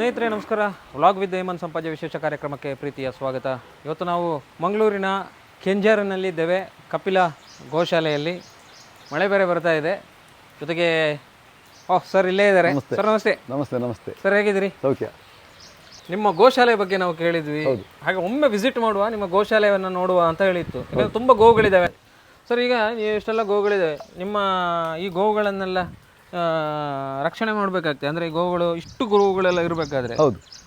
ಸ್ನೇಹಿತರೆ ನಮಸ್ಕಾರ. Vlog with Hemant Sampaje ವಿಶೇಷ ಕಾರ್ಯಕ್ರಮಕ್ಕೆ ಪ್ರೀತಿಯ ಸ್ವಾಗತ. ಇವತ್ತು ನಾವು ಮಂಗಳೂರಿನ ಕೆಂಜಾರಿನಲ್ಲಿದ್ದೇವೆ, ಕಪಿಲ ಗೋಶಾಲೆಯಲ್ಲಿ. ಮಳೆ ಬೇರೆ ಬರ್ತಾ ಇದೆ, ಜೊತೆಗೆ ಸರ್ ಇಲ್ಲೇ ಇದ್ದಾರೆ. ಸರ್ ನಮಸ್ತೆ. ನಮಸ್ತೆ. ನಮಸ್ತೆ ಸರ್, ಹೇಗಿದ್ದೀರಿ? ಸೌಖ್ಯ. ನಿಮ್ಮ ಗೋಶಾಲೆ ಬಗ್ಗೆ ನಾವು ಕೇಳಿದ್ವಿ, ಹಾಗೆ ಒಮ್ಮೆ ವಿಸಿಟ್ ಮಾಡುವ, ನಿಮ್ಮ ಗೋಶಾಲೆಯನ್ನು ನೋಡುವ ಅಂತ ಹೇಳಿತ್ತು. ಯಾಕಂದರೆ ತುಂಬ ಗೋವುಗಳಿದ್ದಾವೆ ಸರ್. ಈಗ ಇಷ್ಟೆಲ್ಲ ಗೋವುಗಳಿದ್ದಾವೆ, ನಿಮ್ಮ ಈ ಗೋವುಗಳನ್ನೆಲ್ಲ ರಕ್ಷಣೆ ಮಾಡಬೇಕಾಗ್ತದೆ. ಅಂದರೆ ಈ ಗೋವುಗಳು ಇಷ್ಟು ಗೋವುಗಳೆಲ್ಲ ಇರಬೇಕಾದ್ರೆ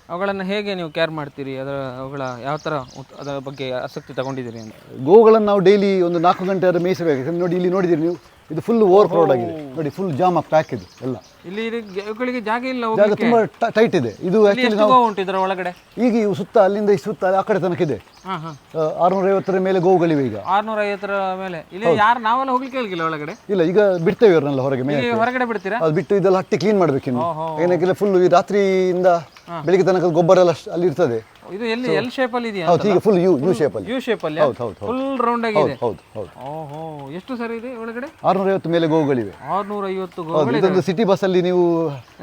ಅವುಗಳನ್ನು ಹೇಗೆ ನೀವು ಕೇರ್ ಮಾಡ್ತೀರಿ? ಅವುಗಳ ಯಾವ ಥರ ಅದರ ಬಗ್ಗೆ ಆಸಕ್ತಿ ತಗೊಂಡಿದ್ದೀರಿ ಅಂತ? ಗೋವುಗಳನ್ನು ನಾವು ಡೈಲಿ ಒಂದು 4 ಗಂಟೆ ಮೇಯಿಸಬೇಕು. ನೋಡಿ, ಇಲ್ಲಿ ನೋಡಿದ್ದೀರಿ ನೀವು, ಇದು ಫುಲ್ ಓವರ್ ಕ್ರೌಡ್ ಆಗಿದೆ. ನೋಡಿ, ಫುಲ್ ಜಾಮ್ ಪ್ಯಾಕ್ ಇದು ಎಲ್ಲ. ಇಲ್ಲಿ ಇವುಗಳಿಗೆ ಜಾಗ ಇಲ್ಲ, ಜಾಗ ತುಂಬ ಟೈಟ್ ಇದೆ. ಇದು ಉಂಟು ಇದರ ಒಳಗಡೆ. ಈಗ ಇವು ಸುತ್ತ ಅಲ್ಲಿಂದ ಈ ಸುತ್ತ ಆ ಕಡೆ ತನಕ ಇದೆ. 650 ಮೇಲೆ ಗೋವುಗಳಿವೆ ಈಗ. 650 ಮೇಲೆ. ಇಲ್ಲಿ ಯಾರು ನಾವೆಲ್ಲ ಹೋಗ್ಲಿಕ್ಕೆ ಹೇಳಿಲ್ಲ ಒಳಗಡೆ? ಇಲ್ಲ, ಈಗ ಬಿಡ್ತೇವೆ ಇವರನ್ನೆಲ್ಲ ಹೊರಗೆ ಹೊರಗಡೆ ಬಿಡ್ತೀರಾ? ಅದು ಬಿಟ್ಟು ಇದೆಲ್ಲ ಹಟ್ಟಿ ಕ್ಲೀನ್ ಮಾಡ್ಬೇಕು ಇನ್ನು. ಏನಕ್ಕೆ ಫುಲ್ ಈ ರಾತ್ರಿಯಿಂದ ಬೆಳಿಗ್ಗೆ ತನಕ ಗೊಬ್ಬರ ಎಲ್ಲ ಅಲ್ಲಿ ಇರ್ತದೆ. ಇದು ಎಲ್ಲಿ ಎಲ್ ಶೇಪ್ ಅಲ್ಲಿ ಇದೆಯಾ? ಹೌದು, ಈಗ ಫುಲ್ ಯು ಶೇಪ್ ಅಲ್ಲಿ. ಯು ಶೇಪ್ ಅಲ್ಲಿ. ಹೌದು ಹೌದು ಫುಲ್ ರೌಂಡ್ ಆಗಿದೆ. ಹೌದು ಹೌದು. ಓಹೋ, ಎಷ್ಟು ಸರಿ ಇದೆ ಒಳಗಡೆ? 650 ಮೇಲೆ ಗೋವುಗಳಿವೆ. 650 ಗೋವುಗಳು. ಇದೊಂದು ಸಿಟಿ ಬಸ್ ಅಲ್ಲಿ ನೀವು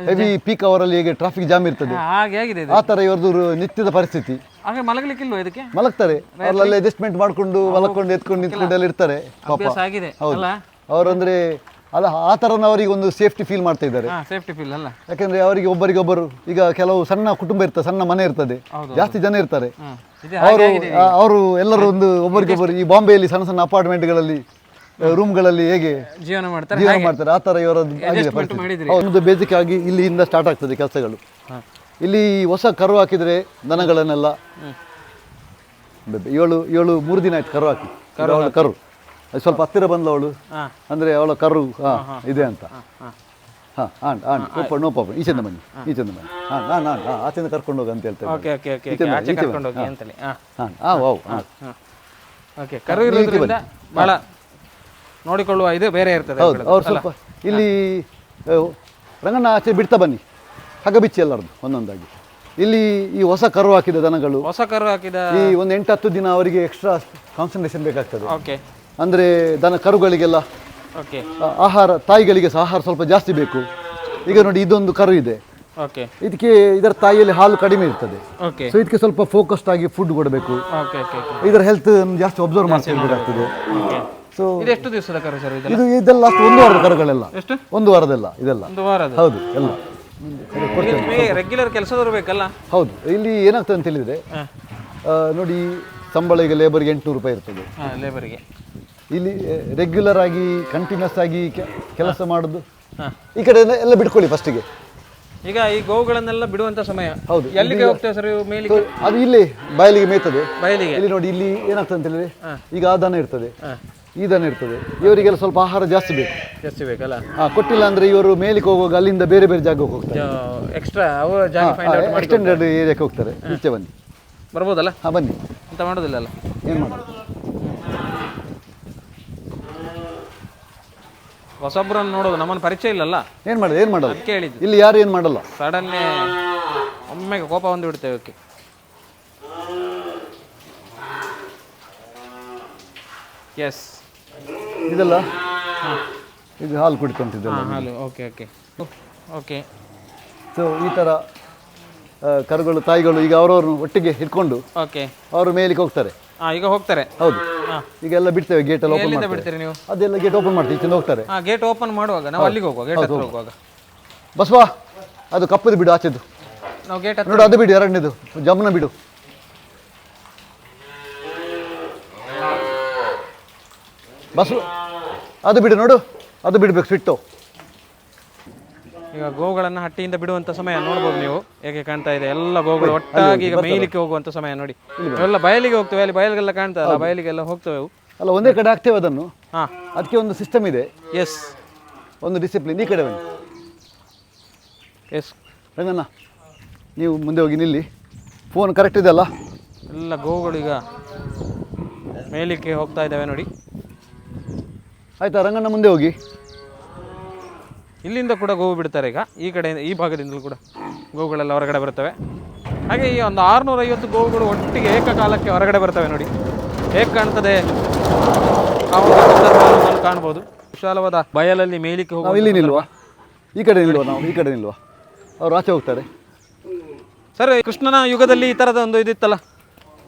ಹೆವಿ ಪೀಕ್ ಅವರ್ ಅಲ್ಲಿ ಹೇಗೆ ಟ್ರಾಫಿಕ್ ಜಾಮ್ ಇರ್ತದೆ, ಹಾಗೆ ಆಗಿದೆ. ಆ ತರ ಇವರದು ನಿತ್ಯದ ಪರಿಸ್ಥಿತಿ. ಹಾಗೆ ಮಲಗಲಿಕ್ಕಿಲ್ವ ಇದಕ್ಕೆ? ಮಲಗ್ತಾರೆ, ಅವರೆಲ್ಲ ಅಡ್ಜಸ್ಟ್ಮೆಂಟ್ ಮಾಡ್ಕೊಂಡು ಮಲಕೊಂಡು ಎತ್ಕೊಂಡು ನಿಂತ್ಕೊಂಡು ಎಲ್ಲ ಇರ್ತಾರೆ. ಅಭ್ಯಾಸ ಆಗಿದೆ. ಹೌದು, ಅವರಂದ್ರೆ ಅಲ್ಲ ಆ ಥರನ ಅವರಿಗೆ ಒಂದು ಸೇಫ್ಟಿ ಫೀಲ್ ಮಾಡ್ತಾ ಇದ್ದಾರೆ. ಸೇಫ್ಟಿ ಫೀಲ್ ಅಲ್ಲ, ಯಾಕಂದ್ರೆ ಅವರಿಗೆ ಒಬ್ಬರಿಗೊಬ್ಬರು, ಈಗ ಕೆಲವು ಸಣ್ಣ ಕುಟುಂಬ ಇರ್ತದೆ, ಸಣ್ಣ ಮನೆ ಇರ್ತದೆ, ಜಾಸ್ತಿ ಜನ ಇರ್ತಾರೆ. ಅವರು ಎಲ್ಲರೂ ಒಂದು ಒಬ್ಬರಿಗೊಬ್ಬರು ಈ ಬಾಂಬೆಯಲ್ಲಿ ಸಣ್ಣ ಸಣ್ಣ ಅಪಾರ್ಟ್ಮೆಂಟ್ಗಳಲ್ಲಿ ರೂಮ್ಗಳಲ್ಲಿ ಹೇಗೆ ಜೀವನ ಮಾಡ್ತಾರೆ, ಆ ಥರ ಇವರದ್ದು ಒಂದು ಬೇಸಿಕ್ ಆಗಿ ಇಲ್ಲಿಂದ ಸ್ಟಾರ್ಟ್ ಆಗ್ತದೆ ಕೆಲಸಗಳು. ಇಲ್ಲಿ ಹೊಸ ಕರು ಹಾಕಿದ್ರೆ ದನಗಳನ್ನೆಲ್ಲ ಇವಳು 3 ದಿನ ಆಯ್ತು ಕರು ಹಾಕಿ. ಕರು ಅದು ಸ್ವಲ್ಪ ಹತ್ತಿರ ಬಂದವಳು, ಅಂದ್ರೆ ಅವಳ ಕರು ಇದೆ ಅಂತ. ನೋ ಪಾಪ, ಈಚೆಂದ ಬನ್ನಿ, ಈಚೆಂದ ಬನ್ನಿ, ಆಚೆಂದ ಕರ್ಕೊಂಡು ಹೋಗ ಅಂತ ಹೇಳ್ತೇವೆ. ಕರು ಇರೋದ್ರಿಂದ ಬಹಳ ನೋಡಿಕೊಳ್ಳುವ ಇದು ಬೇರೆ ಇರ್ತದೆ. ಹೌದು, ಅವ್ರು ಸ್ವಲ್ಪ ಇಲ್ಲಿ ರಂಗಣ್ಣ ಆಚೆ ಬಿಡ್ತಾ ಬನ್ನಿ, ಹಗ್ಗ ಬಿಚ್ಚಿ ಎಲ್ಲರದು ಒಂದೊಂದಾಗಿ. ಇಲ್ಲಿ ಈ ಹೊಸ ಕರು ಹಾಕಿದ ದನಗಳು, ಹೊಸ ಕರು ಹಾಕಿದ ಈ ಒಂದು 8-10 ದಿನ ಅವರಿಗೆ ಎಕ್ಸ್ಟ್ರಾ ಕಾನ್ಸಂಟ್ರೇಷನ್ ಬೇಕಾಗ್ತದೆ. ಅಂದರೆ ದನ ಕರುಗಳಿಗೆಲ್ಲ ಆಹಾರ, ತಾಯಿಗಳಿಗೆ ಸಹ ಆಹಾರ ಸ್ವಲ್ಪ ಜಾಸ್ತಿ ಬೇಕು. ಈಗ ನೋಡಿ, ಇದೊಂದು ಕರು ಇದೆ, ಇದಕ್ಕೆ ಇದರ ತಾಯಿಯಲ್ಲಿ ಹಾಲು ಕಡಿಮೆ ಇರ್ತದೆ. ಸೊ ಇದಕ್ಕೆ ಸ್ವಲ್ಪ ಫೋಕಸ್ಡ್ ಆಗಿ ಫುಡ್ ಕೊಡಬೇಕು, ಇದರ ಹೆಲ್ತ್ ಜಾಸ್ತಿ ಅಬ್ಸರ್ವ್ ಮಾಡ್ತಿರ್ಬೇಕಾಗ್ತದೆ. ಸೊ ಎಷ್ಟು ದಿವಸದ ಕರು ಸರ್ ಇದು? ಇದೆಲ್ಲ ಅಷ್ಟು 1 ವಾರದ ಕರುಗಳೆಲ್ಲ, 1 ವಾರದೆಲ್ಲ ಇದೆಲ್ಲ. ಹೌದು, ಎಲ್ಲ ರೆಗ್ಯುಲರ್ ಕೆಲಸದವರು ಬೇಕಲ್ಲ. ಹೌದು, ಇಲ್ಲಿ ಏನಾಗ್ತದೆ ಅಂತ ಹೇಳಿದ್ರೆ, ನೋಡಿ, ಸಂಬಳ ಈಗ ಲೇಬರ್ಗೆ 800 ರೂಪಾಯಿ ಇರ್ತದೆ. ಲೇಬರ್ಗೆ ಇಲ್ಲಿ ರೆಗ್ಯುಲರ್ ಆಗಿ ಕಂಟಿನ್ಯೂಸ್ ಆಗಿ ಕೆಲಸ ಮಾಡೋದು. ಈ ಕಡೆ ಎಲ್ಲ ಬಿಟ್ಕೊಳ್ಳಿ ಫಸ್ಟಿಗೆ. ಈಗ ಈ ಗೋವುಗಳನ್ನೆಲ್ಲ ಬಿಡುವಂತ ಸಮಯ. ಹೌದು, ಎಲ್ಲಿಗೆ ಹೋಗ್ತೇವೆ ಸರ್? ಅದು ಇಲ್ಲಿ ಬಯಲಿಗೆ ಮೇಯ್ತದೆ. ಬಯಲಿಗೆ ಇಲ್ಲಿ ನೋಡಿ, ಇಲ್ಲಿ ಏನಾಗ್ತದೆ ಅಂತ ಹೇಳಿದ್ರೆ, ಈಗ ಆ ದನ ಇರ್ತದೆ, ಈ ದನ ಇರ್ತದೆ, ಇವರಿಗೆಲ್ಲ ಸ್ವಲ್ಪ ಆಹಾರ ಜಾಸ್ತಿ ಬೇಕಲ್ಲ. ಕೊಟ್ಟಿಲ್ಲ ಅಂದ್ರೆ ಇವರು ಮೇಲಿಗೆ ಹೋಗುವಾಗ ಅಲ್ಲಿಂದ ಬೇರೆ ಬೇರೆ ಜಾಗಕ್ಕೆ ಹೋಗ್ತಾರೆ, ಎಕ್ಸ್ಟ್ರಾ ಎಕ್ಸ್ಟೆಂಡೆಡ್ ಏರಿಯಾಕ್ಕೆ ಹೋಗ್ತಾರೆ. ಈಚೆ ಬನ್ನಿ, ಬರ್ಬೋದಲ್ಲ? ಬನ್ನಿ. ಅಂತ ಮಾಡೋದಿಲ್ಲ ಅಲ್ಲ? ಏನು ಮಾಡೋದು? ಹೊಸೊಬ್ಬರನ್ನು ನೋಡೋದು, ನಮ್ಮನ್ನು ಪರಿಚಯ ಇಲ್ಲಲ್ಲ, ಏನು ಮಾಡೋದು? ಅದಕ್ಕೆ ಹೇಳಿದ್ದು. ಇಲ್ಲಿ ಯಾರು ಏನು ಮಾಡಲ್ಲ, ಸಡನ್ನೇ ಒಮ್ಮೆಗೆ ಕೋಪ ಬಂದು ಬಿಡ್ತೇವೆ. ಓಕೆ, ಎಸ್, ಇದೆಲ್ಲ ಇದು ಹಾಲು ಕುಡಿಕೊಂತಿದ್ದಲ್ಲ, ಹಾಲು. Okay okay okay. ಸೊ ಈ ಥರ ಕರುಗಳು, ತಾಯಿಗಳು ಈಗ ಅವರವ್ರನ್ನ ಒಟ್ಟಿಗೆ ಇಟ್ಕೊಂಡು ಅವರು ಮೇಲಿಗೆ ಹೋಗ್ತಾರೆ. ಈಗ ಹೋಗ್ತಾರೆ. ಹೌದು, ಈಗ ಎಲ್ಲ ಬಿಡ್ತೇವೆ, ಗೇಟ್ ಎಲ್ಲ ಓಪನ್ ಬಿಡ್ತೀರಿ ನೀವು? ಅದೆಲ್ಲ ಗೇಟ್ ಓಪನ್ ಮಾಡ್ತೀವಿ, ಈಚೆಂದ ಹೋಗ್ತಾರೆ. ಗೇಟ್ ಓಪನ್ ಮಾಡುವಾಗ ನಾವು ಅಲ್ಲಿಗೆ ಹೋಗುವ, ಗೇಟ್ ಹತ್ರ ಹೋಗುವಾಗ. ಬಸ್ವಾ, ಅದು ಕಪ್ಪದು ಬಿಡು, ಆಚೆದು ನಾವು ಗೇಟ್ ನೋಡು, ಅದು ಬಿಡು, ಎರಡನೇದು ಜಮುನ ಬಿಡು. ಬಸ್ ಅದು ಬಿಡು, ನೋಡು, ಅದು ಬಿಡ್ಬೇಕು ಸ್ವಿಟ್ಟು. ಈಗ ಗೋವುಗಳನ್ನು ಹಟ್ಟಿಯಿಂದ ಬಿಡುವಂತ ಸಮಯ ನೋಡ್ಬೋದು ನೀವು, ಹೇಗೆ ಕಾಣ್ತಾ ಇದೆ. ಎಲ್ಲ ಗೋವುಗಳು ಒಟ್ಟಾಗಿ ಈಗ ಮೇಯ್ಲಿಕ್ಕೆ ಹೋಗುವಂತ ಸಮಯ ನೋಡಿ. ಎಲ್ಲ ಬಯಲಿಗೆ ಹೋಗ್ತವೆ, ಅಲ್ಲಿ ಬಯಲಿಗೆಲ್ಲ ಕಾಣ್ತಾ ಇಲ್ಲ, ಬಯಲಿಗೆಲ್ಲ ಹೋಗ್ತವೆ ಅಲ್ಲ. ಒಂದೇ ಕಡೆ ಹಾಕ್ತೇವೆ ಅದನ್ನು. ಅದಕ್ಕೆ ಒಂದು ಸಿಸ್ಟಮ್ ಇದೆ. ಎಸ್, ಒಂದು ಡಿಸಿಪ್ಲಿನ್. ಈ ಕಡೆ ಬನ್ನಿ. ಎಸ್ ರಂಗಣ್ಣ, ನೀವು ಮುಂದೆ ಹೋಗಿ ನಿಲ್ಲಿ. ಫೋನ್ ಕರೆಕ್ಟ್ ಇದೆ ಅಲ್ಲ? ಎಲ್ಲ ಗೋವುಗಳು ಈಗ ಮೇಯ್ಲಿಕ್ಕೆ ಹೋಗ್ತಾ ಇದ್ದಾವೆ ನೋಡಿ. ಆಯ್ತಾ? ರಂಗಣ್ಣ ಮುಂದೆ ಹೋಗಿ. ಇಲ್ಲಿಂದ ಕೂಡ ಗೋವು ಬಿಡ್ತಾರೆ. ಈಗ ಈ ಕಡೆಯಿಂದ, ಈ ಭಾಗದಿಂದಲೂ ಕೂಡ ಗೋವುಗಳೆಲ್ಲ ಹೊರಗಡೆ ಬರ್ತವೆ. ಹಾಗೆ ಈ ಒಂದು 650 ಗೋವುಗಳು ಒಟ್ಟಿಗೆ ಏಕಕಾಲಕ್ಕೆ ಹೊರಗಡೆ ಬರ್ತವೆ ನೋಡಿ. ಹೇಗೆ ಕಾಣ್ತದೆ ಕಾಣ್ಬೋದು. ವಿಶಾಲವಾದ ಬಯಲಲ್ಲಿ ಮೇಲಿಕ್ಕೆ ಹೋಗಿ ಇಲ್ಲಿ ನಿಲ್ವಾ? ಈ ಕಡೆ ನಿಲ್ವಾ? ನಾವು ಈ ಕಡೆ ನಿಲ್ವಾ? ಅವ್ರು ಆಚೆ ಹೋಗ್ತಾರೆ. ಸರ್ ಕೃಷ್ಣನ ಯುಗದಲ್ಲಿ ಈ ಥರದ ಒಂದು ಇದಿತ್ತಲ್ಲ,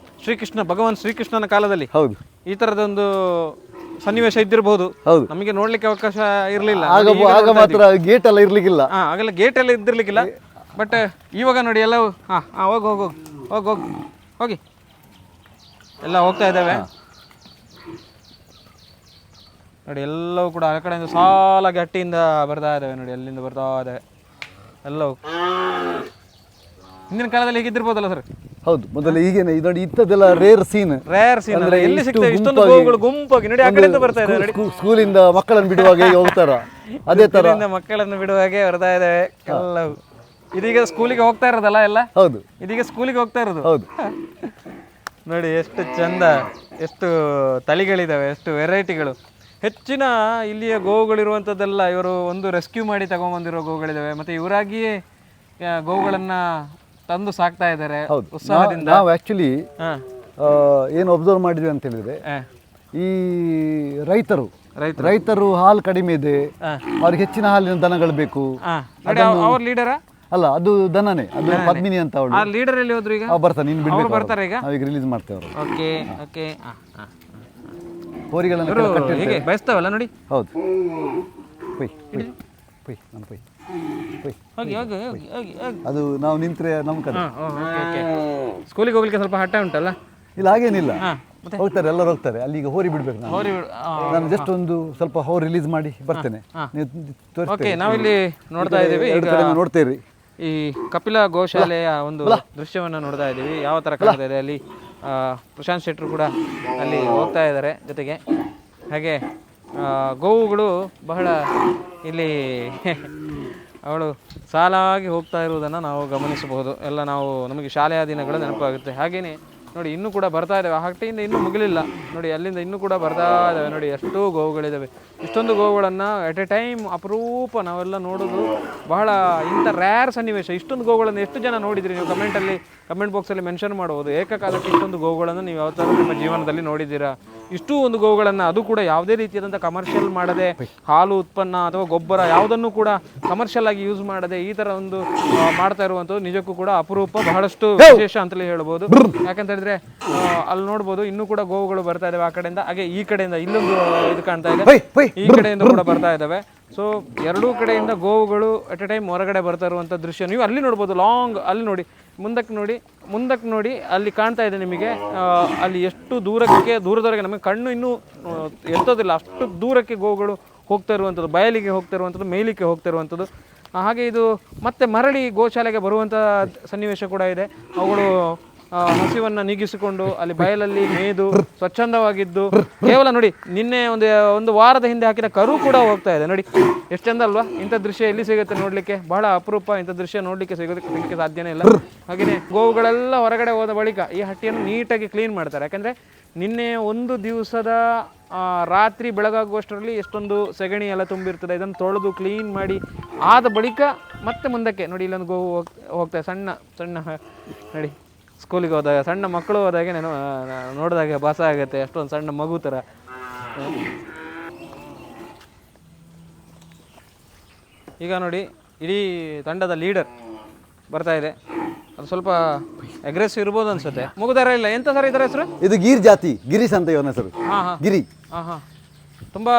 ಭಗವಾನ್ ಶ್ರೀಕೃಷ್ಣನ ಕಾಲದಲ್ಲಿ ಹೌದು, ಈ ಥರದ ಒಂದು ಸನ್ನಿವೇಶ ಇದ್ದಿರಬಹುದು. ಹೌದು. ನಮಗೆ ನೋಡ್ಲಿಕ್ಕೆ ಅವಕಾಶ ಇರಲಿಲ್ಲ. ಆಗ ಮಾತ್ರ ಗೇಟ್ ಎಲ್ಲ ಇರ್ಲಿಕ್ಕಿಲ್ಲ. ಆಗಲ್ಲ ಗೇಟ್ ಎಲ್ಲ ಇದ್ದಿರ್ಲಿಕ್ಕಿಲ್ಲ. ಬಟ್ ಇವಾಗ ನೋಡಿ ಎಲ್ಲವೂ ಹೋಗಿ ಹೋಗಿ ಹೋಗಿ ಹೋಗಿ ಹೋಗಿ ಎಲ್ಲ ಹೋಗ್ತಾ ಇದ್ದಾವೆ ನೋಡಿ. ಎಲ್ಲವೂ ಕೂಡ ಆ ಕಡೆಯಿಂದ ಸಾಲ ಗಟ್ಟಿಯಿಂದ ಬರ್ತಾ ಇದ್ದಾವೆ ನೋಡಿ, ಅಲ್ಲಿಂದ ಬರ್ತಾ ಇದ್ದಾವೆ ಎಲ್ಲವೂ. ಹಿಂದಿನ ಕಾಲದಲ್ಲಿ ಹೇಗಿದ್ದಿರ್ಬೋದಲ್ಲ ಸರ್? ಹೌದು, ಮೊದಲು ಈಗೇನೆ ನೋಡಿ ಇಂಥದ್ದೆಲ್ಲ ರೇರ್ ಸೀನ್ ಅಂದ್ರೆ ಎಲ್ಲಿ ಸಿಗ್ತವೆ ಇಷ್ಟೊಂದು ಗೋವುಗಳು ಗುಂಪಾಗಿ ನೋಡಿ, ಆ ಕಡೆಯಿಂದ ಬರ್ತಾ ಇದ್ದಾವೆ ನೋಡಿ. ಸ್ಕೂಲಿಂದ ಮಕ್ಕಳನ್ನು ಬಿಡುವಾಗ ಹೋಗ್ತಾರ ಅದೇ ತರ ಮಕ್ಕಳನ್ನು ಬಿಡುವಾಗೆ ಬರ್ತಾ ಇದ್ದಾವೆ ಎಲ್ಲವೂ. ಇದೀಗ ಸ್ಕೂಲಿಗೆ ಹೋಗ್ತಾ ಇರೋದಲ್ಲ ಎಲ್ಲ? ಹೌದು, ಇದೀಗ ಸ್ಕೂಲಿಗೆ ಹೋಗ್ತಾ ಇರೋದು. ಹೌದು ನೋಡಿ ಎಷ್ಟು ಚಂದ, ಎಷ್ಟು ತಳಿಗಳಿದಾವೆ, ಎಷ್ಟು ವೆರೈಟಿಗಳು. ಹೆಚ್ಚಿನ ಇಲ್ಲಿಯ ಗೋವುಗಳಿರುವಂಥದ್ದೆಲ್ಲ ಇವರು ಒಂದು ರೆಸ್ಕ್ಯೂ ಮಾಡಿ ತಗೊಂಡ್ಬಂದಿರೋ ಗೋವುಗಳಿದಾವೆ. ಮತ್ತೆ ಇವರಾಗಿಯೇ ಗೋವುಗಳನ್ನ ತಂದು ಸಾಕ್ತಾ ಇದ್ದಾರೆ ಉತ್ಸಾಹದಿಂದ. ನಾವು ಆಕ್ಚುಲಿ ಏನು ಅಬ್ಸರ್ವ್ ಮಾಡಿದ್ವಿ ಅಂತ ಹೇಳಿದ್ರೆ, ಈ ರೈತರು ಹಾಲು ಕಡಿಮೆ ಇದೆ, ಅವ್ರಿಗೆ ಹೆಚ್ಚಿನ ಹಾಲಿನ ದನಗಳು ಬೇಕು. ಅವ್ರ ಲೀಡರಾ? ಅಲ್ಲ, ಅದು ದನನೇ, ಅದು ಪದ್ಮಿನಿ ಅಂತ ಅವಳು. ಲೀಡರ್ ಎಲ್ಲಿ ಹೋದ್ರು ಈಗ? ಬರ್ತಾರೆ, ನೀನು ಬಿಡ್ಬೇಕು, ಬರ್ತಾರೆ ಈಗ. ನಾವೀಗ ರಿಲೀಸ್ ಮಾಡ್ತೇವೆ ಅವರು. Okay okay. ಹೋರಿಗಳನ್ನು ಹೀಗೆ ಬಯಸ್ತಾವಲ್ಲ ನೋಡಿ. ಹೌದು, ಪೊಯ್ ಪೊಯ್ ಪೊಯ್ ನಾನು ಪೊಯ್ ಪೊಯ್ ಹೋಗಿ ಹೋಗಿ ಹೋಗಿ ಹೋಗಿ ಹೋಗಿ. ಅದು ನಾವು ನಿಂತ್ರೆ ನಮ್ಮ ಕಡೆ. ಸ್ಕೂಲಿಗೆ ಹೋಗ್ಲಿಕ್ಕೆ ಸ್ವಲ್ಪ ಹಠ ಉಂಟಲ್ಲ? ಇಲ್ಲ, ಹಾಗೇನಿಲ್ಲ, ಹೋಗ್ತಾರೆ, ಎಲ್ಲರೂ ಹೋಗ್ತಾರೆ. ಅಲ್ಲಿ ಈಗ ಹೋರಿ ಬಿಡ್ಬೇಕು. ನಾನು ಜಸ್ಟ್ ಒಂದು ಸ್ವಲ್ಪ ಹೋರಿ ರಿಲೀಸ್ ಮಾಡಿ ಬರ್ತೇನೆ. ಓಕೆ, ನಾವಿಲ್ಲಿ ನೋಡ್ತಾ ಇದ್ದೀವಿ ಈಗ, ನೋಡ್ತೇರಿ ಈ ಕಪಿಲ ಗೋಶಾಲೆಯ ಒಂದು ದೃಶ್ಯವನ್ನು ನೋಡ್ತಾ ಇದ್ದೀವಿ. ಯಾವ ಥರ ಕಾಣ್ತಾ ಇದೆ ಅಲ್ಲಿ. ಪ್ರಶಾಂತ್ ಶೆಟ್ಟರು ಕೂಡ ಅಲ್ಲಿ ಹೋಗ್ತಾ ಇದ್ದಾರೆ ಜೊತೆಗೆ. ಹಾಗೆ ಗೋವುಗಳು ಬಹಳ ಇಲ್ಲಿ ಅವಳು ಸಾಲಾಗಿ ಹೋಗ್ತಾ ಇರುವುದನ್ನು ನಾವು ಗಮನಿಸಬಹುದು. ಎಲ್ಲ ನಮಗೆ ಶಾಲೆಯ ದಿನಗಳು ನೆನಪಾಗುತ್ತೆ. ಹಾಗೆಯೇ ನೋಡಿ ಇನ್ನೂ ಕೂಡ ಬರ್ತಾ ಇದ್ದಾವೆ. ಆ ಹಟ್ಟಿಯಿಂದ ಇನ್ನೂ ಮುಗಿಲಿಲ್ಲ ನೋಡಿ, ಅಲ್ಲಿಂದ ಇನ್ನೂ ಕೂಡ ಬರ್ತಾ ಇದ್ದಾವೆ ನೋಡಿ. ಎಷ್ಟೋ ಗೋವುಗಳಿದ್ದಾವೆ. ಇಷ್ಟೊಂದು ಗೋವುಗಳನ್ನು ಎಟ್ ಎ ಟೈಮ್ ಅಪರೂಪ ನಾವೆಲ್ಲ ನೋಡೋದು ಬಹಳ ಇಂಥ ರ್ಯಾರ್ ಸನ್ನಿವೇಶ. ಇಷ್ಟೊಂದು ಗೋವುಗಳನ್ನು ಎಷ್ಟು ಜನ ನೋಡಿದ್ರಿ ನೀವು? ಕಮೆಂಟ್ ಬಾಕ್ಸಲ್ಲಿ ಮೆನ್ಷನ್ ಮಾಡ್ಬೋದು. ಏಕಕಾಲಕ್ಕೆ ಇಷ್ಟೊಂದು ಗೋವುಗಳನ್ನು ನೀವು ಯಾವ ಥರ ನಿಮ್ಮ ಜೀವನದಲ್ಲಿ ನೋಡಿದ್ದೀರಾ? ಇಷ್ಟೂ ಒಂದು ಗೋವುಗಳನ್ನು, ಅದು ಕೂಡ ಯಾವುದೇ ರೀತಿಯಾದಂಥ ಕಮರ್ಷಿಯಲ್ ಮಾಡದೆ, ಹಾಲು ಉತ್ಪನ್ನ ಅಥವಾ ಗೊಬ್ಬರ ಯಾವುದನ್ನು ಕೂಡ ಕಮರ್ಷಿಯಲ್ ಆಗಿ ಯೂಸ್ ಮಾಡದೆ ಈ ಥರ ಒಂದು ಮಾಡ್ತಾ ಇರುವಂಥದ್ದು ನಿಜಕ್ಕೂ ಕೂಡ ಅಪರೂಪ, ಬಹಳಷ್ಟು ವಿಶೇಷ ಅಂತಲೇ ಹೇಳ್ಬೋದು. ಯಾಕಂತ ಹೇಳಿದ್ರೆ ಅಲ್ಲಿ ನೋಡ್ಬೋದು ಇನ್ನೂ ಕೂಡ ಗೋವುಗಳು ಬರ್ತಾ ಇದಾವೆ ಆ ಕಡೆಯಿಂದ. ಹಾಗೆ ಈ ಕಡೆಯಿಂದ ಇಲ್ಲೊಂದು ಇದು ಕಾಣ್ತಾ ಇದೆ, ಈ ಕಡೆಯಿಂದ ಕೂಡ ಬರ್ತಾ ಇದ್ದಾವೆ. ಸೊ ಎರಡೂ ಕಡೆಯಿಂದ ಗೋವುಗಳು ಅಟ್ ಎ ಟೈಮ್ ಹೊರಗಡೆ ಬರ್ತಾ ಇರುವಂಥ ದೃಶ್ಯ ನೀವು ಅಲ್ಲಿ ನೋಡ್ಬೋದು. ಲಾಂಗ್ ಅಲ್ಲಿ ನೋಡಿ, ಮುಂದಕ್ಕೆ ನೋಡಿ ಅಲ್ಲಿ ಕಾಣ್ತಾ ಇದೆ ನಿಮಗೆ. ಅಲ್ಲಿ ಎಷ್ಟು ದೂರದವರೆಗೆ ನಮಗೆ ಕಣ್ಣು ಇನ್ನೂ ಎತ್ತೋದಿಲ್ಲ, ಅಷ್ಟು ದೂರಕ್ಕೆ ಗೋವುಗಳು ಹೋಗ್ತಾ ಇರುವಂಥದ್ದು, ಬಯಲಿಗೆ ಹೋಗ್ತಾ ಇರುವಂಥದ್ದು, ಮೇಲಿಕ್ಕೆ ಹೋಗ್ತಾ ಇರುವಂಥದ್ದು. ಹಾಗೆ ಇದು ಮತ್ತೆ ಮರಳಿ ಗೋಶಾಲೆಗೆ ಬರುವಂಥ ಸನ್ನಿವೇಶ ಕೂಡ ಇದೆ. ಅವುಗಳು ಹಸಿವನ್ನು ನೀಗಿಸಿಕೊಂಡು ಅಲ್ಲಿ ಬಯಲಲ್ಲಿ ಮೇದು ಸ್ವಚ್ಛಂದವಾಗಿದ್ದು, ಕೇವಲ ನೋಡಿ ನಿನ್ನೆ ಒಂದು ವಾರದ ಹಿಂದೆ ಹಾಕಿದ ಕರು ಕೂಡ ಹೋಗ್ತಾ ಇದೆ ನೋಡಿ. ಎಷ್ಟು ಚಂದ ಅಲ್ವಾ? ಇಂಥ ದೃಶ್ಯ ಎಲ್ಲಿ ಸಿಗುತ್ತೆ ನೋಡಲಿಕ್ಕೆ? ಬಹಳ ಅಪರೂಪ. ಇಂಥ ದೃಶ್ಯ ನೋಡಲಿಕ್ಕೆ ಸಿಗಲಿಕ್ಕೆ ಸಾಧ್ಯನೇ ಇಲ್ಲ. ಹಾಗೆಯೇ ಗೋವುಗಳೆಲ್ಲ ಹೊರಗಡೆ ಹೋದ ಬಳಿಕ ಈ ಹಟ್ಟಿಯನ್ನು ನೀಟಾಗಿ ಕ್ಲೀನ್ ಮಾಡ್ತಾರೆ. ಯಾಕಂದರೆ ನಿನ್ನೆ ಒಂದು ದಿವಸದ ರಾತ್ರಿ ಬೆಳಗಾಗುವಷ್ಟರಲ್ಲಿ ಎಷ್ಟೊಂದು ಸೆಗಣಿ ಎಲ್ಲ ತುಂಬಿರ್ತದೆ. ಇದನ್ನು ತೊಳೆದು ಕ್ಲೀನ್ ಮಾಡಿ ಆದ ಬಳಿಕ ಮತ್ತೆ ಮುಂದಕ್ಕೆ ನೋಡಿ ಇಲ್ಲೊಂದು ಗೋವು ಹೋಗ್ತದೆ. ಸಣ್ಣ ನೋಡಿ, ಸ್ಕೂಲಿಗೆ ಹೋದಾಗ ಸಣ್ಣ ಮಕ್ಕಳು ಹೋದಾಗೆ ನಾನು ನೋಡಿದಾಗ ಭಾಸ ಆಗುತ್ತೆ, ಅಷ್ಟೊಂದು ಸಣ್ಣ ಮಗು ಥರ. ಈಗ ನೋಡಿ ಇಡೀ ತಂಡದ ಲೀಡರ್ ಬರ್ತಾ ಇದೆ. ಅದು ಸ್ವಲ್ಪ ಅಗ್ರೆಸಿವ್ ಇರ್ಬೋದು ಅನ್ಸುತ್ತೆ. ಮುಗುದಾರ ಇಲ್ಲ ಎಂತ ಸರ್ ಇದರ ಹೆಸರು? ಇದು ಗೀರ್ ಜಾತಿ, ಗಿರೀಶ್ ಅಂತ ಇವನ ಹೆಸರು. ಗಿರಿ. ತುಂಬಾ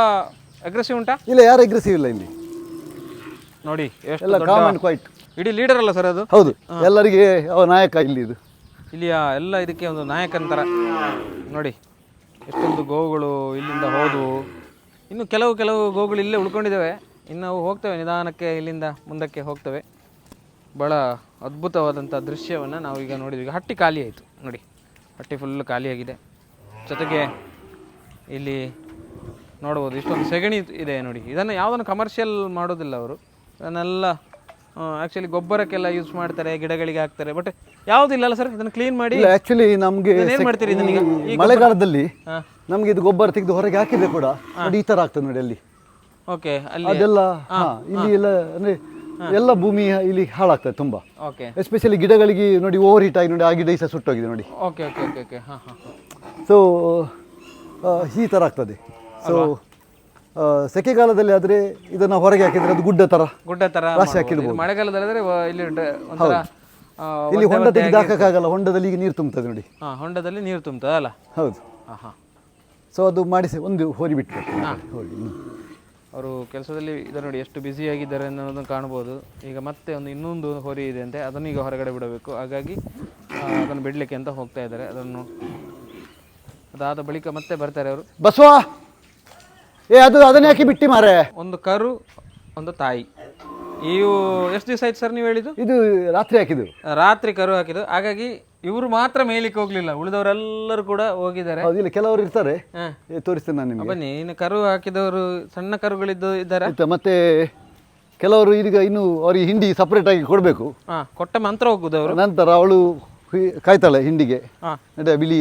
ಅಗ್ರೆಸಿವ್ ಉಂಟಾ? ಇಲ್ಲ, ಯಾರು ಅಗ್ರೆಸಿವ್ ಇಲ್ಲ ಇಲ್ಲಿ ನೋಡಿ. ಎಲ್ಲ ಕಾಮ್ ಅಂಡ್ ಕ್ವೈಟ್. ಇಡೀ ಲೀಡರ್ ಅಲ್ಲ ಸರ್ ಅದು? ಹೌದು, ಎಲ್ಲರಿಗೆ ನಾಯಕ ಇಲ್ಲಿ. ಇದು ಇಲ್ಲಿಯ ಎಲ್ಲ ಇದಕ್ಕೆ ಒಂದು ನಾಯಕನ ಥರ ನೋಡಿ. ಎಷ್ಟೊಂದು ಗೋವುಗಳು ಇಲ್ಲಿಂದ ಹೋದವು. ಇನ್ನು ಕೆಲವು ಗೋವುಗಳು ಇಲ್ಲೇ ಉಳ್ಕೊಂಡಿದ್ದಾವೆ. ಇನ್ನು ಅವು ಹೋಗ್ತವೆ ನಿಧಾನಕ್ಕೆ, ಇಲ್ಲಿಂದ ಮುಂದಕ್ಕೆ ಹೋಗ್ತವೆ. ಭಾಳ ಅದ್ಭುತವಾದಂಥ ದೃಶ್ಯವನ್ನು ನಾವು ಈಗ ನೋಡಿದ್ವಿ. ಈಗ ಹಟ್ಟಿ ಖಾಲಿ ಆಯಿತು ನೋಡಿ, ಹಟ್ಟಿ ಫುಲ್ ಖಾಲಿಯಾಗಿದೆ. ಜೊತೆಗೆ ಇಲ್ಲಿ ನೋಡ್ಬೋದು ಇಷ್ಟೊಂದು ಸೆಗಣಿ ಇದೆ ನೋಡಿ. ಇದನ್ನು ಯಾವುದನ್ನು ಕಮರ್ಷಿಯಲ್ ಮಾಡೋದಿಲ್ಲ ಅವರು. ಇದನ್ನೆಲ್ಲ ಆ್ಯಕ್ಚುಲಿ ಗೊಬ್ಬರಕ್ಕೆಲ್ಲ ಯೂಸ್ ಮಾಡ್ತಾರೆ, ಗಿಡಗಳಿಗೆ ಹಾಕ್ತಾರೆ. ಬಟ್ ಯಾವುದಿಲ್ಲಲ್ಲ ಸರ್ ಇದನ್ನು ಕ್ಲೀನ್ ಮಾಡಿ? ಆ್ಯಕ್ಚುಲಿ ನಮಗೆ ಏನು ಮಾಡ್ತೀರಿ ಇದನ್ನೀಗ? ಮಳೆಗಾಲದಲ್ಲಿ ನಮಗೆ ಇದು ಗೊಬ್ಬರ ತೆಗೆದು ಹೊರಗೆ ಹಾಕಿದ್ರೆ ಕೂಡ ನೋಡಿ ಈ ಥರ ಆಗ್ತದೆ ನೋಡಿ ಅಲ್ಲಿ. ಓಕೆ, ಅಲ್ಲಿ ಅದೆಲ್ಲ ಇಲ್ಲಿ ಎಲ್ಲ ಅಂದರೆ ಎಲ್ಲ ಭೂಮಿ ಇಲ್ಲಿ ಹಾಳಾಗ್ತದೆ ತುಂಬ. ಓಕೆ, ಎಸ್ಪೆಷಲಿ ಗಿಡಗಳಿಗೆ ನೋಡಿ ಓವರ್ ಹೀಟ್ ಆಗಿ ನೋಡಿ, ಆ ಗಿಡ ಸಹ ಸುಟ್ಟೋಗಿದೆ ನೋಡಿ. Okay okay okay okay. So ಈ ಥರ ಆಗ್ತದೆ. ಸೊ ಸೆಕೆಗಾಲದಲ್ಲಿ ಆದರೆ ಇದನ್ನು ಹೊರಗೆ ಹಾಕಿದರೆ ಅದು ಗುಡ್ಡ ಥರ ರಾಶಿ ಹಾಕಿಡ್ಬೋದು. ಮಳೆಗಾಲದಲ್ಲಿ ಆದರೆ ಇಲ್ಲಿ ಒಂಥರ ಇಲ್ಲಿ ಹೊಂಡ ತೆಗೆದು ಹಾಕಕ್ಕಾಗಲ್ಲ, ಹೊಂಡದಲ್ಲಿ ಈಗ ನೀರು ತುಂಬುತ್ತದೆ ನೋಡಿ. ಹೊಂಡದಲ್ಲಿ ನೀರು ತುಂಬ್ತದೆ ಅಲ್ಲ. ಹೌದು. ಹಾಂ. ಸೊ ಅದು ಮಾಡಿಸಿ ಒಂದು ಹೋರಿ ಬಿಟ್ಟು ಹೋಗಿ. ಅವರು ಕೆಲಸದಲ್ಲಿ ಇದು ನೋಡಿ ಎಷ್ಟು ಬ್ಯುಸಿಯಾಗಿದ್ದಾರೆ ಅನ್ನೋದನ್ನು ಕಾಣ್ಬೋದು. ಈಗ ಮತ್ತೆ ಇನ್ನೊಂದು ಹೊರಿ ಇದೆ ಅಂತೆ, ಅದನ್ನು ಈಗ ಹೊರಗಡೆ ಬಿಡಬೇಕು. ಹಾಗಾಗಿ ಅದನ್ನು ಬಿಡಲಿಕ್ಕೆ ಅಂತ ಹೋಗ್ತಾ ಇದ್ದಾರೆ. ಅದನ್ನು ಅದಾದ ಬಳಿಕ ಮತ್ತೆ ಬರ್ತಾರೆ ಅವರು. ಬಸವ ಅದನ್ನ ಯಾಕೆ ಬಿಟ್ಟಿ ಮಾರೆ? ಒಂದು ಕರು, ಒಂದು ತಾಯಿ. ಇವು ಎಷ್ಟು ದಿವಸ ಆಯ್ತು ಸರ್ ನೀವು ಹೇಳಿದ್ದು? ಇದು ರಾತ್ರಿ ಹಾಕಿದ್ದು. ರಾತ್ರಿ ಕರು ಹಾಕಿದ್ದು. ಹಾಗಾಗಿ ಇವರು ಮಾತ್ರ ಮೇಲಿಕ್ಕೆ ಹೋಗ್ಲಿಲ್ಲ, ಉಳಿದವರೆಲ್ಲರೂ ಕೂಡ ಹೋಗಿದ್ದಾರೆ. ಇಲ್ಲ, ಕೆಲವರು ಇರ್ತಾರೆ, ತೋರಿಸ್ತೇನೆ ನಾನು ನಿಮಗೆ. ಬನ್ನಿ. ಇನ್ನು ಕರು ಹಾಕಿದವರು ಸಣ್ಣ ಕರುಗಳಿದ್ದು ಇದ್ದಾರೆ. ಮತ್ತೆ ಕೆಲವರು ಈಗ ಇನ್ನು ಅವರಿಗೆ ಹಿಂಡಿ ಸಪರೇಟ್ ಆಗಿ ಕೊಡಬೇಕು. ಕೊಟ್ಟ ಮಂತ್ರ ಹೋಗುದವರು. ನಂತರ ಅವಳು ಕಾಯ್ತಾಳೆ ಹಿಂಡಿಗೆ. ಬಿಳಿ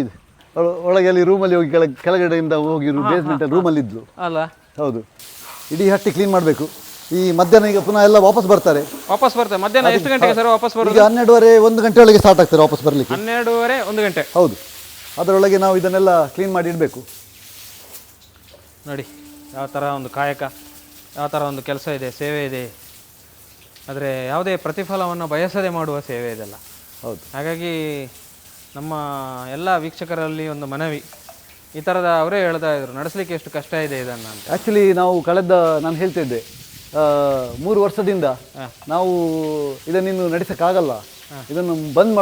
ಒಳಗೆ ಅಲ್ಲಿ ರೂಮಲ್ಲಿ ಹೋಗಿ ಕೆಳಗಡೆಯಿಂದ ಹೋಗಿ ಬೇಸ್ಮೆಂಟ್ ರೂಮಲ್ಲಿ ಇದ್ಲು ಅಲ್ಲ. ಹೌದು. ಇಡೀ ಹಟ್ಟಿ ಕ್ಲೀನ್ ಮಾಡಬೇಕು. ಈ ಮಧ್ಯಾಹ್ನ ಈಗ ಪುನಃ ಎಲ್ಲ ವಾಪಸ್ ಬರ್ತಾರೆ. ಮಧ್ಯಾಹ್ನ ಎಷ್ಟು ಗಂಟೆಗೆ ಸರ್ ವಾಪಸ್ ಬರೋದು? ಈಗ 12:30 1 ಗಂಟೆ ಒಳಗೆ ಸ್ಟಾರ್ಟ್ ಆಗ್ತಾರೆ ವಾಪಸ್ ಬರಲಿಕ್ಕೆ. 12:30 1 ಗಂಟೆ. ಹೌದು. ಅದರೊಳಗೆ ನಾವು ಇದನ್ನೆಲ್ಲ ಕ್ಲೀನ್ ಮಾಡಿ ಇಡಬೇಕು. ನೋಡಿ ಯಾವ ಥರ ಒಂದು ಕಾಯಕ, ಯಾವ ಥರ ಒಂದು ಕೆಲಸ ಇದೆ, ಸೇವೆ ಇದೆ. ಆದರೆ ಯಾವುದೇ ಪ್ರತಿಫಲವನ್ನು ಬಯಸದೆ ಮಾಡುವ ಸೇವೆ ಇದೆಲ್ಲ. ಹೌದು. ಹಾಗಾಗಿ ನಮ್ಮ ಎಲ್ಲ ವೀಕ್ಷಕರಲ್ಲಿ ಒಂದು ಮನವಿ, ಈ ಥರದ ಅವರೇ ಹೇಳ್ತಾ ಇದ್ರು ನಡೆಸಲಿಕ್ಕೆ ಎಷ್ಟು ಕಷ್ಟ ಇದೆ ಇದನ್ನು ಅಂತ. ಆ್ಯಕ್ಚುಲಿ ನಾವು ನಾನು ಹೇಳ್ತಿದ್ದೆ 3 ವರ್ಷದಿಂದ ನಾವು ಇದನ್ನಿನ್ನು ನಡೆಸೋಕ್ಕಾಗಲ್ಲ, ಇದನ್ನು ಬಂದ್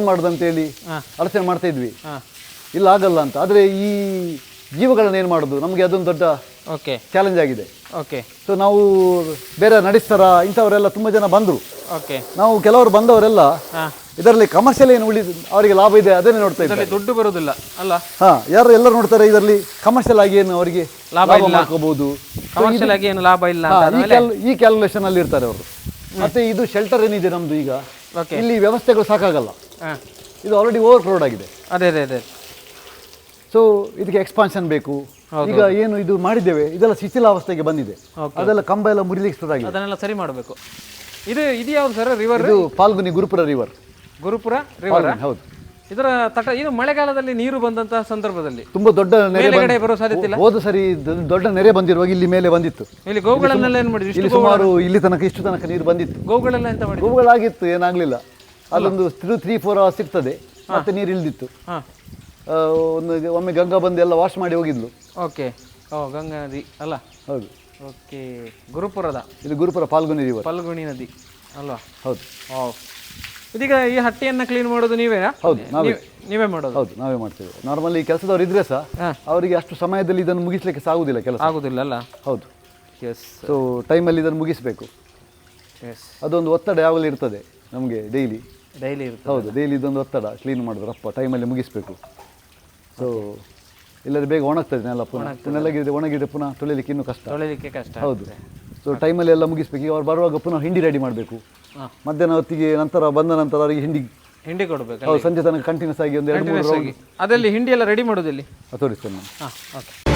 ಮಾಡುದು ಅಂತೇಳಿ ಆಲೋಚನೆ ಮಾಡ್ತಾ ಇದ್ವಿ. ಇಲ್ಲ, ಆಗಲ್ಲ ಅಂತ. ಆದರೆ ಈ ಜೀವಗಳನ್ನ ಏನು ಮಾಡೋದು, ನಮಗೆ ಅದೊಂದು ದೊಡ್ಡ ಚಾಲೆಂಜ್ ಆಗಿದೆ. ಸೊ ನಾವು ಬೇರೆ ನಡೆಸ್ತಾರ ಇಂಥವರೆಲ್ಲ ತುಂಬ ಜನ ಬಂದರು. ನಾವು ಕೆಲವರು ಬಂದವರೆಲ್ಲ ಇದರಲ್ಲಿ ಕಮರ್ಷಿಯಲ್ ಏನು ಅವರಿಗೆ ಲಾಭ ಇದೆ ಅದನ್ನೇ ನೋಡ್ತಾ ಇದ್ದಾರೆ. ದುಡ್ಡು ಬರುವುದಿಲ್ಲ ಅಲ್ಲ. ಎಲ್ಲರೂ ನೋಡ್ತಾರೆ ಇದರಲ್ಲಿ ಕಮರ್ಷಿಯಲ್ ಆಗಿ ಏನು ಅವರಿಗೆ ಲಾಭ ಮಾಡ್ಕೋಬಹುದು, ಕಮರ್ಷಿಯಲ್ ಆಗಿ ಏನು ಲಾಭ ಇಲ್ಲ ಈ ಕ್ಯಾಲ್ಕುಲೇಷನ್ ಅಲ್ಲಿ ಇರ್ತಾರೆ ಅವರು. ಮತ್ತೆ ಇದು ಶೆಲ್ಟರ್ ಏನಿದೆ ನಮ್ದು, ಈಗ ಇಲ್ಲಿ ವ್ಯವಸ್ಥೆಗಳು ಸಾಕಾಗಲ್ಲ. ಇದು ಆಲ್ರೆಡಿ ಓವರ್ ಕ್ರೌಡ್ ಆಗಿದೆ. ಅದೇ. ಸೊ ಇದಕ್ಕೆ ಎಕ್ಸ್ಪಾನ್ಷನ್ ಬೇಕು. ಈಗ ಏನು ಇದು ಮಾಡಿದ್ದೇವೆ ಇದೆಲ್ಲ ಶಿಥಿಲಾವಸ್ಥೆಗೆ ಬಂದಿದೆ. ಅದೆಲ್ಲ ಕಂಬ ಎಲ್ಲ ಮುರಿಲಿಕ್ಕೆ ಸ್ಟಾರ್ಟ್ ಆಗಿದೆ. ಅದನ್ನೆಲ್ಲ ಸರಿ ಮಾಡಬೇಕು. ಇದು ಯಾವ್ದು ಸರ್ ರಿವರ್? ಇದು ಪಾಲ್ಗುನಿ ಗುರುಪುರ ರಿವರ್. ಗುರುಪುರ ರಿವರ್. ಹೌದು. ಇದರ ಇದು ಮಳೆಗಾಲದಲ್ಲಿ ನೀರು ಬಂದಂತಹ ಸಂದರ್ಭದಲ್ಲಿ ತುಂಬಾ ದೊಡ್ಡ ನೆರೆ ಬರೋ ಸಾಧ್ಯತೆ ಇಲ್ಲ. ಹೋದ ಸರಿ ದೊಡ್ಡ ನೆರೆ ಬಂದಿರುವಾಗ ಇಲ್ಲಿ ಮೇಲೆ ಬಂದಿತ್ತು. ಇಲ್ಲಿ ಗೋವುಗಳನ್ನೆಲ್ಲ ಏನು ಮಾಡಿದ್ವಿ? ಇಲ್ಲಿ ಸುಮಾರು ಇಲ್ಲಿ ತನಕ ಇಷ್ಟು ತನಕ ನೀರು ಬಂದಿತ್ತು. ಗೋವುಗಳೆಲ್ಲ ಎಂತ ಮಾಡಿ? ಗೋವುಗಳಾಗಿತ್ತು, ಏನಾಗ್ಲಿಲ್ಲ. ಅಲ್ಲೊಂದು 3-4 ಅವರ್ಸ್ ಸಿಗ್ತದೆ, ಮತ್ತೆ ನೀರು ಇಳಿದಿತ್ತು. ಒಮ್ಮೆ ಗಂಗಾ ಬಂದು ಎಲ್ಲ ವಾಶ್ ಮಾಡಿ ಹೋಗಿದ್ಲು. ಗಂಗಾ ನದಿ ಅಲ್ಲ. ಹೌದು. ಗುರುಪುರದ ಇದು ಗುರುಪುರ ಪಾಲ್ಗುನಿ ರಿವರ್, ಪಾಲ್ಗುಣಿ ನದಿ ಅಲ್ವಾ? ಹೌದು. ಇದೀಗ ಈ ಹಟ್ಟಿಯನ್ನ ಕ್ಲೀನ್ ಮಾಡೋದು ನೀವೇ? ಹೌದು, ನೀವೇ ಮಾಡೋದು? ಹೌದು, ನಾವೇ ಮಾಡ್ತೇವೆ. ನಾರ್ಮಲಿ ಕೆಲಸದವ್ರು ಇದ್ರೆ ಸಹ ಅವರಿಗೆ ಅಷ್ಟು ಸಮಯದಲ್ಲಿ ಇದನ್ನು ಮುಗಿಸ್ಲಿಕ್ಕೆ ಆಗುದಿಲ್ಲ, ಕೆಲಸ ಆಗುದಿಲ್ಲ ಅಲ್ಲ. ಹೌದು. ಸೊ ಟೈಮಲ್ಲಿ ಇದನ್ನು ಮುಗಿಸ್ಬೇಕು. ಅದೊಂದು ಒತ್ತಡ ಯಾವಾಗಲೂ ಇರ್ತದೆ ನಮಗೆ, ಡೈಲಿ ಇರ್ತದೆ. ಹೌದು, ಡೈಲಿ ಇದೊಂದು ಒತ್ತಡ, ಕ್ಲೀನ್ ಮಾಡಿದ್ರೆ ಅಪ್ಪ ಟೈಮಲ್ಲಿ ಮುಗಿಸ್ಬೇಕು. ಸೊ ಇಲ್ಲದ್ರೆ ಬೇಗ ಒಣಗ್ತದೆ ನೆಲ, ನೆಲಗಿದ್ರೆ ಒಣಗಿದ್ರೆ ಪುನಃ ತೊಳಿಲಿಕ್ಕೆ ಇನ್ನೂ ಕಷ್ಟ. ಹೌದು. ಸೊ ಟೈಮಲ್ಲಿ ಎಲ್ಲ ಮುಗಿಸ್ಬೇಕು. ಈಗ ಅವ್ರು ಬರುವಾಗ ಪುನಃ ಹಿಂಡಿ ರೆಡಿ ಮಾಡಬೇಕು. ಮಧ್ಯಾಹ್ನ ಹೊತ್ತಿಗೆ ನಂತರ ಬಂದ ನಂತರ ಅವರಿಗೆ ಹಿಂಡಿ ಕೊಡಬೇಕು. ಸಂಜೆ ತನಕ ಕಂಟಿನ್ಯೂಸ್ ಆಗಿ ಒಂದು 2-3 ಅದರಲ್ಲಿ ಹಿಂಡಿ ಎಲ್ಲ ರೆಡಿ ಮಾಡೋದಿಲ್ಲ ತೋರಿಸ್ತೇನೆ ನಾನು.